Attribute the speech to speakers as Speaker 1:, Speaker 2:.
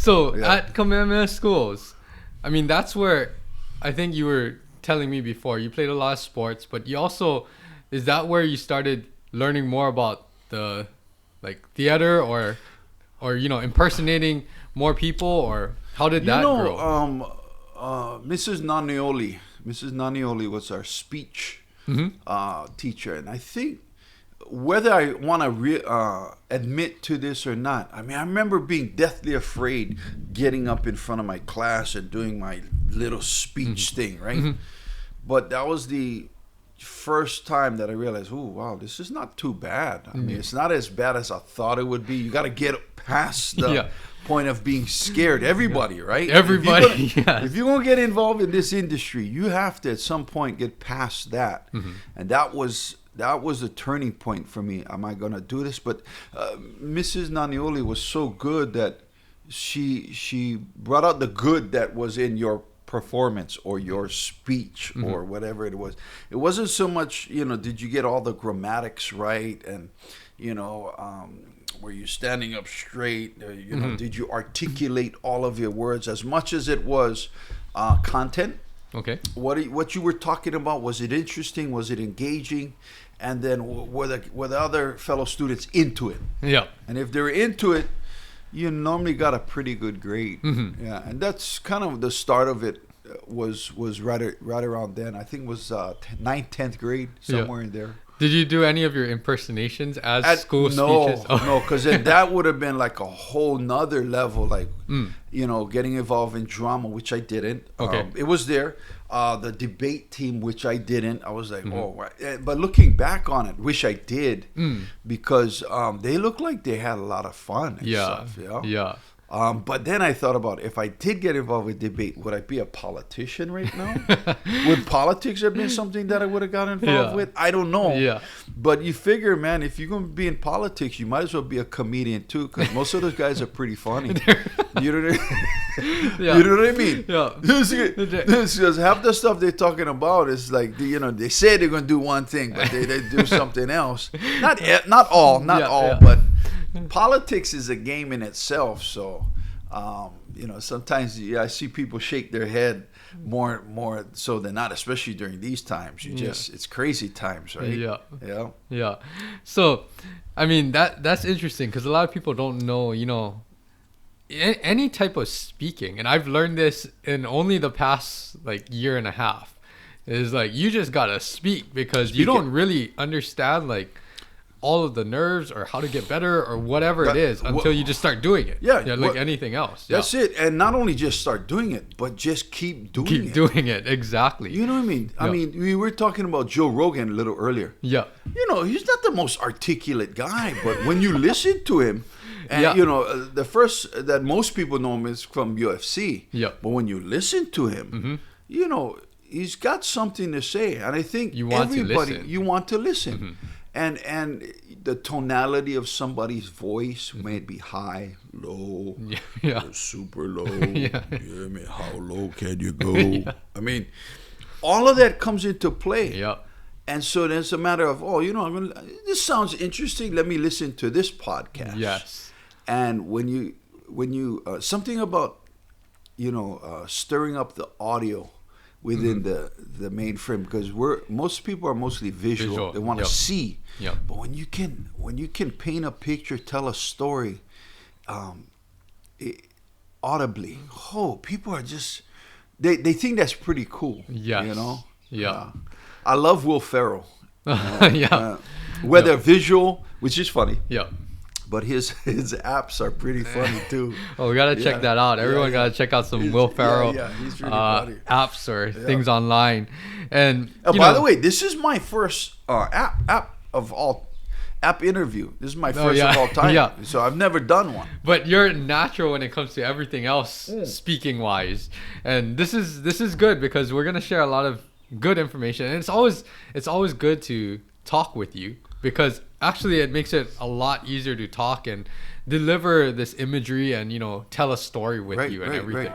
Speaker 1: So at Kamehameha schools, I mean, that's where I think you were telling me before, you played a lot of sports, but you also, is that where you started learning more about the like theater or impersonating more people, or how did that grow?
Speaker 2: Mrs. Nanioli was our speech teacher, and I think whether I want to admit to this or not, I mean, I remember being deathly afraid getting up in front of my class and doing my little speech thing, right? But that was the first time that I realized, oh, wow, this is not too bad. I mean, it's not as bad as I thought it would be. You got to get past the point of being scared. Everybody, right?
Speaker 1: Everybody,
Speaker 2: if you're going to get involved in this industry, you have to at some point get past that. And that was the turning point for me. Am I going to do this? But Mrs. Nanioli was so good that she brought out the good that was in your performance or your speech or whatever it was. It wasn't so much, did you get all the grammatics right, and were you standing up straight, did you articulate all of your words, as much as it was content.
Speaker 1: Okay.
Speaker 2: What you were talking about, was it interesting, was it engaging, and then were the other fellow students into it?
Speaker 1: Yeah.
Speaker 2: And if they're into it, you normally got a pretty good grade. Yeah, and that's kind of the start of it. Was right around then. I think it was 9th, 10th grade, somewhere in there.
Speaker 1: Did you do any of your impersonations as school speeches?
Speaker 2: No, because that would have been like a whole nother level, like getting involved in drama, which I didn't.
Speaker 1: Okay.
Speaker 2: It was there. The debate team, which I didn't. I was like, but looking back on it, wish I did, because they looked like they had a lot of fun and stuff.
Speaker 1: Yeah.
Speaker 2: But then I thought about, if I did get involved with debate, would I be a politician right now? Would politics have been something that I would have got involved with? I don't know.
Speaker 1: Yeah.
Speaker 2: But you figure, man, if you're going to be in politics, you might as well be a comedian too, because most of those guys are pretty funny. You know what I mean?
Speaker 1: Yeah.
Speaker 2: Because half the stuff they're talking about is like, they say they're going to do one thing, but they do something else. Not all, but politics is a game in itself. So, sometimes I see people shake their head more so than not, especially during these times. It's crazy times, right?
Speaker 1: Yeah. So, I mean, that's interesting, because a lot of people don't know, any type of speaking, and I've learned this in only the past year and a half, is you just gotta speak, because you don't really understand all of the nerves or how to get better or whatever it is until you just start doing it. Anything else.
Speaker 2: That's it. And not only just start doing it, but just keep doing it.
Speaker 1: Exactly.
Speaker 2: You know what I mean? I mean, we were talking about Joe Rogan a little earlier.
Speaker 1: Yeah.
Speaker 2: He's not the most articulate guy, but when you listen to him, and the first that most people know him is from UFC.
Speaker 1: Yeah.
Speaker 2: But when you listen to him, he's got something to say, and I think you want to listen. And the tonality of somebody's voice, may it be high, low, super low. I mean, how low can you go? I mean, all of that comes into play.
Speaker 1: Yeah.
Speaker 2: And so then it's a matter of, this sounds interesting. Let me listen to this podcast.
Speaker 1: Yes.
Speaker 2: And when you something about stirring up the audio within the main frame, because most people are mostly visual. They want to see. But when you can paint a picture, tell a story audibly, people are just they think that's pretty cool.
Speaker 1: Yes.
Speaker 2: I love Will Ferrell. Whether visual, which is funny.
Speaker 1: Yeah.
Speaker 2: But his apps are pretty funny too.
Speaker 1: We gotta check that out. Everyone gotta check out some Will Ferrell
Speaker 2: he's really funny.
Speaker 1: apps or things online. And
Speaker 2: by the way, this is my first app interview. This is my first of all time. So I've never done one.
Speaker 1: But you're natural when it comes to everything else, speaking wise. And this is good, because we're gonna share a lot of good information. And it's always good to talk with you, because actually it makes it a lot easier to talk and deliver this imagery and tell a story with you and everything.